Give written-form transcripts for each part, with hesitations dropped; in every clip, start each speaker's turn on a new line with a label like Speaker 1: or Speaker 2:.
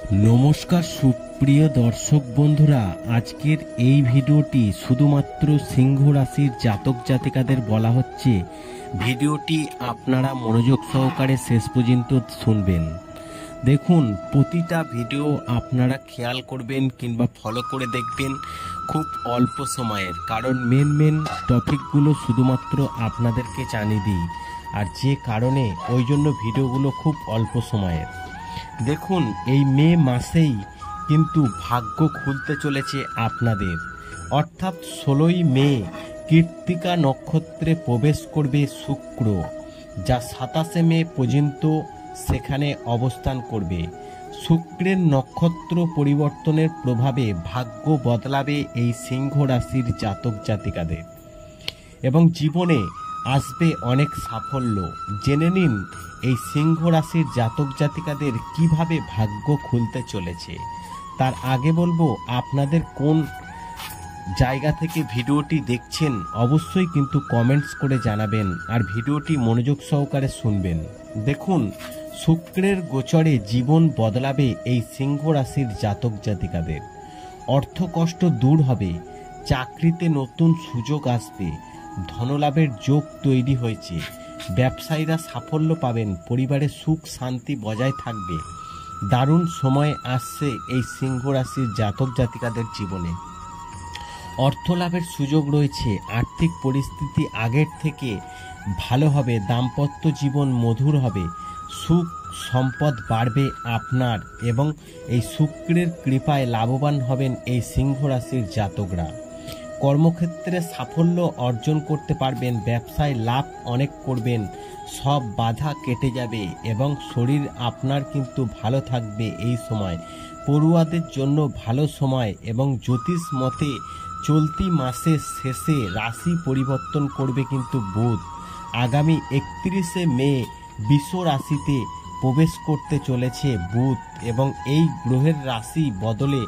Speaker 1: নমস্কার সুপ্রিয় দর্শক বন্ধুরা, আজকের এই ভিডিওটি শুধুমাত্র সিংহ রাশির জাতক জাতিকাদের বলা হচ্ছে। ভিডিওটি আপনারা মনোযোগ সহকারে শেষ পর্যন্ত শুনবেন। দেখুন, প্রতিটা ভিডিও আপনারা খেয়াল করবেন কিংবা ফলো করে দেখবেন খুব অল্প সময়ের, কারণ মেন টপিকগুলো শুধুমাত্র আপনাদেরকে জানিয়ে দিই, আর যে কারণে ওই জন্য ভিডিওগুলো খুব অল্প সময়ের। দেখুন, এই মে মাসেই কিন্তু ভাগ্য খুলতে চলেছে আপনাদের, অর্থাৎ 16ই মে কৃত্তিকা নক্ষত্রে প্রবেশ করবে শুক্র, যা 27শে মে পর্যন্ত সেখানে অবস্থান করবে। শুক্রের নক্ষত্র পরিবর্তনের প্রভাবে ভাগ্য বদলাবে এই সিংহ রাশির জাতক জাতিকাদের এবং জীবনে আসবে অনেক সাফল্য। জেনে নিন এই সিংহ রাশির জাতক জাতিকাদের কিভাবে ভাগ্য খুলতে চলেছে। তার আগে বলবো, আপনাদের কোন জায়গা থেকে ভিডিওটি দেখছেন অবশ্যই কিন্তু কমেন্টস করে জানাবেন, আর ভিডিওটি মনোযোগ সহকারে শুনবেন। দেখুন, শুক্রের গোচরে জীবন বদলাবে এই সিংহ রাশির জাতক জাতিকাদের। অর্থকষ্ট দূর হবে, চাকরিতে নতুন সুযোগ আসবে, ধনলাভের যোগ তৈরি হয়েছে, ব্যবসায়ীরা সাফল্য পাবেন, পরিবারে সুখ শান্তি বজায় থাকবে। দারুণ সময় আসছে এই সিংহ রাশির জাতক জাতিকাদের জীবনে। অর্থ লাভের সুযোগ রয়েছে, আর্থিক পরিস্থিতি আগের থেকে ভালো হবে, দাম্পত্য জীবন মধুর হবে, সুখ সম্পদ বাড়বে আপনার, এবং এই শুক্রের কৃপায় লাভবান হবেন এই সিংহ রাশির জাতকরা। কর্মক্ষেত্রে সাফল্য অর্জন করতে পারবেন, ব্যবসায় লাভ অনেক করবেন, সব বাধা কেটে যাবে এবং শরীর আপনার কিন্তু ভালো থাকবে এই সময়। পড়ুয়াদের জন্য ভালো সময়, এবং জ্যোতিষ মতে চলতি মাসের শেষে রাশি পরিবর্তন করবে কিন্তু বুধ। আগামী 31শে মে বৃষ রাশিতে প্রবেশ করতে চলেছে বুধ, এবং এই গ্রহের রাশি বদলে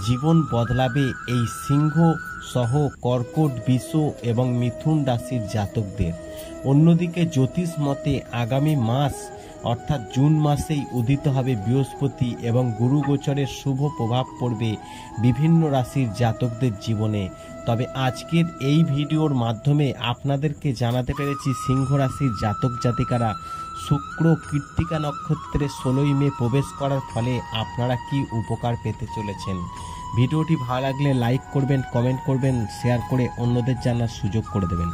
Speaker 1: জীবন বদলাবে এই সিংহ সহ কর্কট, বৃষ এবং মিথুন রাশির জাতকদের। অন্যদিকে জ্যোতিষ মতে আগামী মাস অর্থাৎ জুন মাসেই উদিত হবে বৃহস্পতি, এবং গুরু গোচরের শুভ প্রভাব পড়বে বিভিন্ন রাশির জাতকদের জীবনে। তবে আজকের এই ভিডিওর মাধ্যমে আপনাদেরকে জানাতে পেরেছি সিংহ রাশির জাতক জাতিকারা শুক্র কৃত্তিকা নক্ষত্রে 16ই মে প্রবেশ করার ফলে আপনারা কি উপকার পেতে চলেছেন। ভিডিওটি ভালো লাগলে লাইক করবেন, কমেন্ট করবেন, শেয়ার করে অন্যদের জানার সুযোগ করে দেবেন।